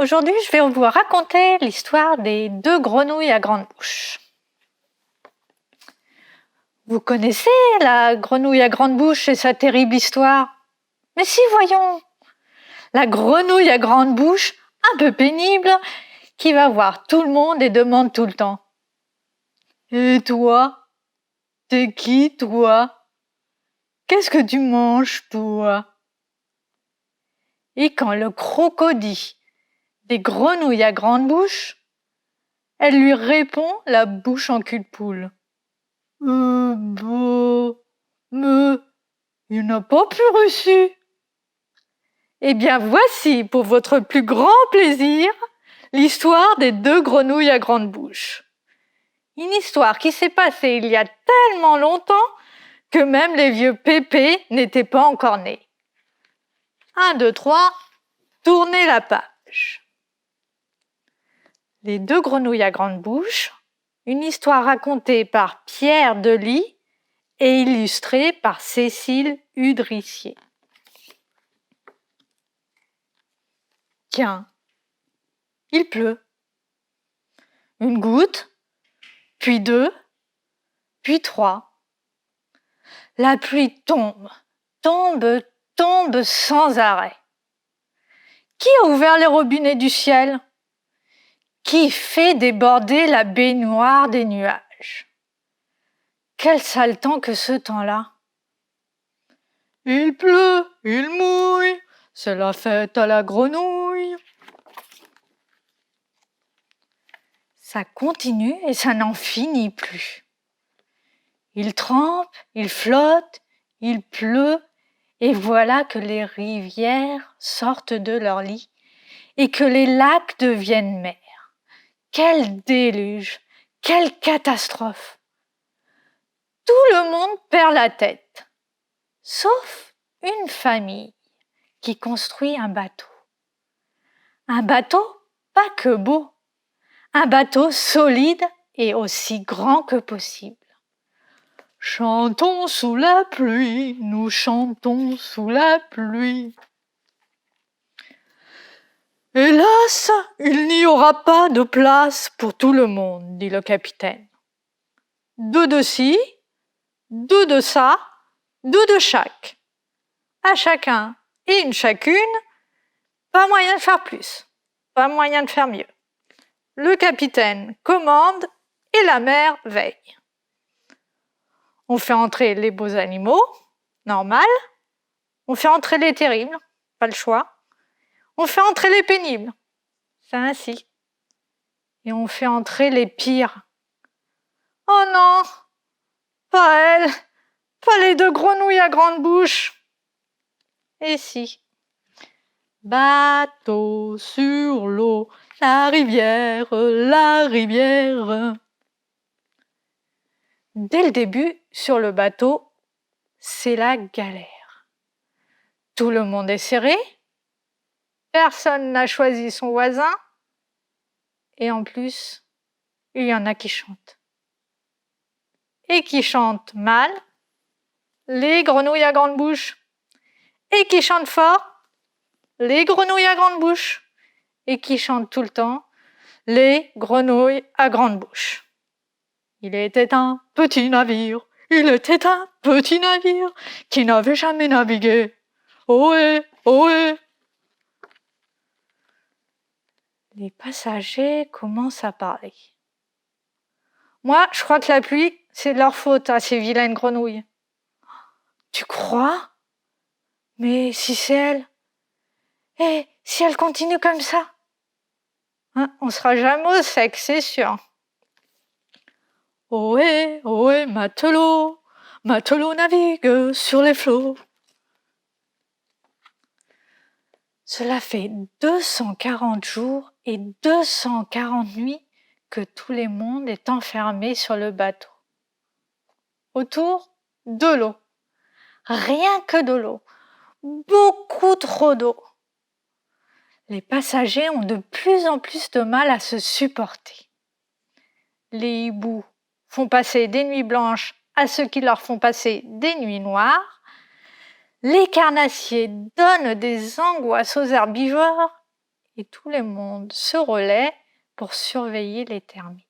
Aujourd'hui, je vais vous raconter l'histoire des deux grenouilles à grande bouche. Vous connaissez la grenouille à grande bouche et sa terrible histoire? Mais si, voyons, la grenouille à grande bouche, un peu pénible, qui va voir tout le monde et demande tout le temps: « Et toi? T'es qui, toi? Qu'est-ce que tu manges, toi ?» Et quand le crocodile des grenouilles à grande bouche, elle lui répond la bouche en cul-de-poule: « mais il n'a pas pu reçu. » Eh bien voici, pour votre plus grand plaisir, l'histoire des deux grenouilles à grande bouche. Une histoire qui s'est passée il y a tellement longtemps que même les vieux pépés n'étaient pas encore nés. 1, 2, 3, tournez la page. Les deux grenouilles à grande bouche, une histoire racontée par Pierre Delis et illustrée par Cécile Udricier. Tiens, il pleut. Une goutte, puis 2, puis 3. La pluie tombe, tombe, tombe sans arrêt. Qui a ouvert les robinets du ciel? Qui fait déborder la baignoire des nuages? Quel sale temps que ce temps-là! Il pleut, il mouille, c'est la fête à la grenouille. Ça continue et ça n'en finit plus. Il trempe, il flotte, il pleut, et voilà que les rivières sortent de leur lit et que les lacs deviennent mer. Quel déluge! Quelle catastrophe! Tout le monde perd la tête, sauf une famille qui construit un bateau. Un bateau pas que beau, un bateau solide et aussi grand que possible. Chantons sous la pluie, nous chantons sous la pluie. Hélas, il n'y aura pas de place pour tout le monde, dit le capitaine. 2 de ci, 2 de ça, 2 de chaque. À chacun et une chacune, pas moyen de faire plus, pas moyen de faire mieux. Le capitaine commande et la mer veille. On fait entrer les beaux animaux, normal. On fait entrer les terribles, pas le choix. On fait entrer les pénibles, c'est ainsi. Et on fait entrer les pires. Oh non, pas elles, pas les deux grenouilles à grande bouche. Et si. Bateau sur l'eau, la rivière, la rivière. Dès le début, sur le bateau, c'est la galère. Tout le monde est serré, personne n'a choisi son voisin, et en plus, il y en a qui chantent. Et qui chantent mal, les grenouilles à grande bouche. Et qui chantent fort, les grenouilles à grande bouche. Et qui chantent tout le temps, les grenouilles à grande bouche. Il était un petit navire, il était un petit navire qui n'avait jamais navigué. Ohé, ohé. Les passagers commencent à parler. Moi, je crois que la pluie, c'est de leur faute à ces vilaines grenouilles. Tu crois? Mais si c'est elle, et si elle continue comme ça, on sera jamais au sec, c'est sûr. Ohé, ohé, matelot, matelot navigue sur les flots. Cela fait 240 jours et 240 nuits que tout le monde est enfermé sur le bateau. Autour, de l'eau. Rien que de l'eau. Beaucoup trop d'eau. Les passagers ont de plus en plus de mal à se supporter. Les hiboux font passer des nuits blanches à ceux qui leur font passer des nuits noires. Les carnassiers donnent des angoisses aux herbivores et tout le monde se relaie pour surveiller les termites.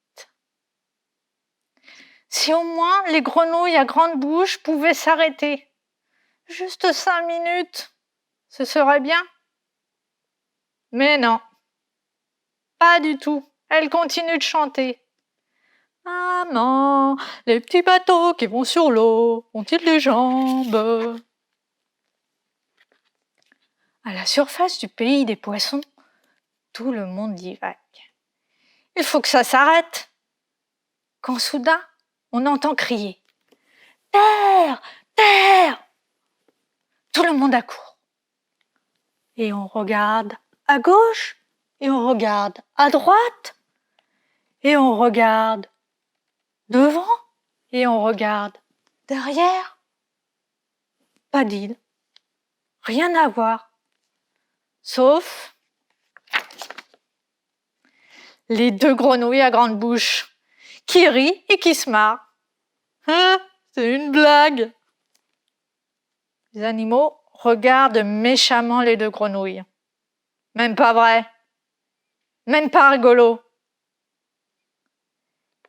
Si au moins les grenouilles à grande bouche pouvaient s'arrêter, juste 5 minutes, ce serait bien. Mais non, pas du tout. Elles continuent de chanter. Maman, les petits bateaux qui vont sur l'eau, ont-ils des jambes? À la surface du pays des poissons, tout le monde divague. Il faut que ça s'arrête. Quand soudain, on entend crier « Terre! Terre !» Tout le monde accourt. Et on regarde à gauche, et on regarde à droite, et on regarde devant, et on regarde derrière. Pas d'île, rien à voir, sauf les 2 grenouilles à grande bouche qui rient et qui se marrent. Hein, c'est une blague. Les animaux regardent méchamment les 2 grenouilles. Même pas vrai, même pas rigolo.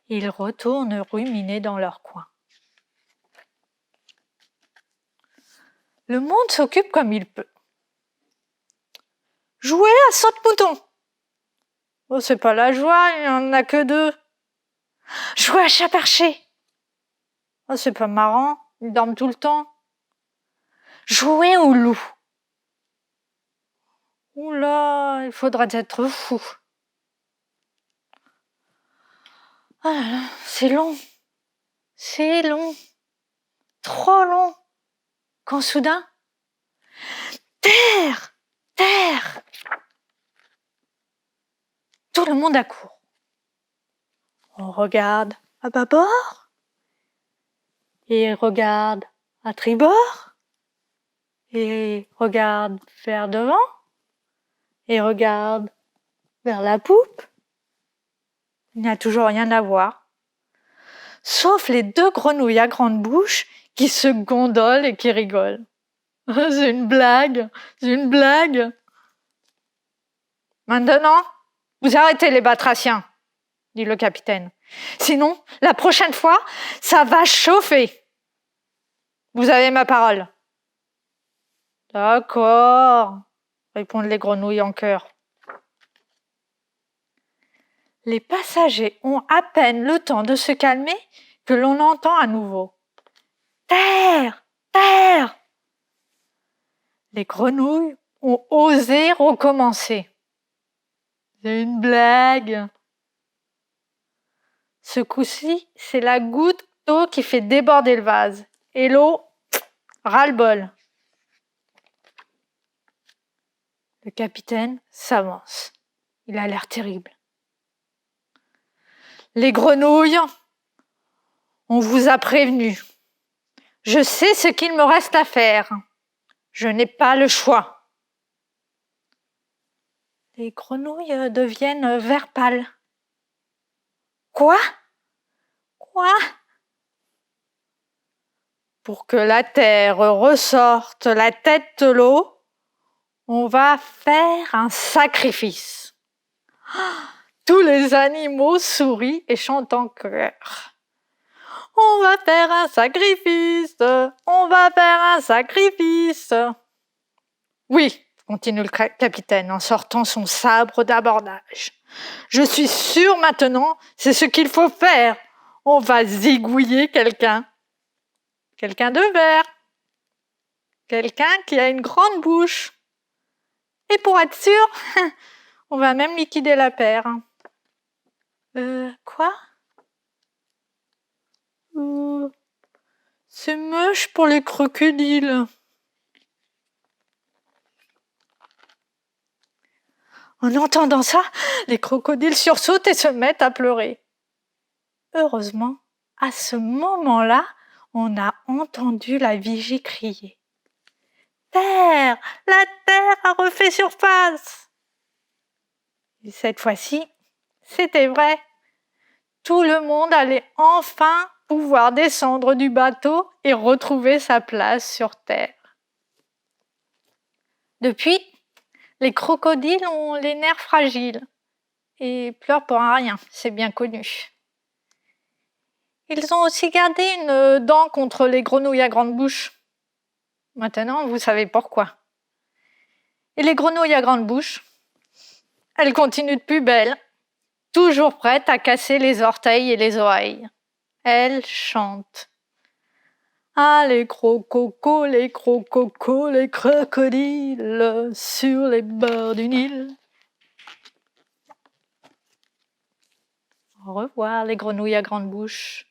Ils retournent ruminer dans leur coin. Le monde s'occupe comme il peut. Jouer à saute-mouton. Oh, c'est pas la joie, il n'y en a que 2. Jouer à chat perché. Oh, c'est pas marrant, ils dorment tout le temps. Jouer au loup. Oula, il faudra être fou. Ah là là, c'est long. C'est long. Trop long. Quand soudain, terre! Terre! Tout le monde accourt. On regarde à bâbord, et regarde à tribord, et regarde vers devant, et regarde vers la poupe. Il n'y a toujours rien à voir, sauf les 2 grenouilles à grande bouche qui se gondolent et qui rigolent. C'est une blague, c'est une blague. Maintenant, vous arrêtez les batraciens, dit le capitaine. Sinon, la prochaine fois, ça va chauffer. Vous avez ma parole. D'accord, répondent les grenouilles en chœur. Les passagers ont à peine le temps de se calmer que l'on entend à nouveau « Terre! Terre !» Les grenouilles ont osé recommencer. C'est une blague. Ce coup-ci, c'est la goutte d'eau qui fait déborder le vase. Et l'eau, ras-le-bol. Le capitaine s'avance. Il a l'air terrible. Les grenouilles, on vous a prévenu. Je sais ce qu'il me reste à faire. Je n'ai pas le choix. Les grenouilles deviennent vert pâle. Quoi? Quoi? Pour que la terre ressorte la tête de l'eau, on va faire un sacrifice. Tous les animaux sourient et chantent en chœur. On va faire un sacrifice, on va faire un sacrifice. Oui, continue le capitaine en sortant son sabre d'abordage. Je suis sûr maintenant, c'est ce qu'il faut faire. On va zigouiller quelqu'un. Quelqu'un de vert. Quelqu'un qui a une grande bouche. Et pour être sûr, on va même liquider la paire. Quoi? C'est moche pour les crocodiles. En entendant ça, les crocodiles sursautent et se mettent à pleurer. Heureusement, à ce moment-là, on a entendu la vigie crier. Terre! La terre a refait surface! Et cette fois-ci, c'était vrai. Tout le monde allait enfin pouvoir descendre du bateau et retrouver sa place sur terre. Depuis, Les crocodiles ont les nerfs fragiles et pleurent pour un rien, c'est bien connu. Ils ont aussi gardé une dent contre les grenouilles à grande bouche. Maintenant, vous savez pourquoi. Et les grenouilles à grande bouche, elles continuent de plus belle, toujours prêtes à casser les orteils et les oreilles. Elles chantent. Ah, les crococos, les crococos, les crocodiles sur les bords du Nil. Au revoir, les grenouilles à grande bouche.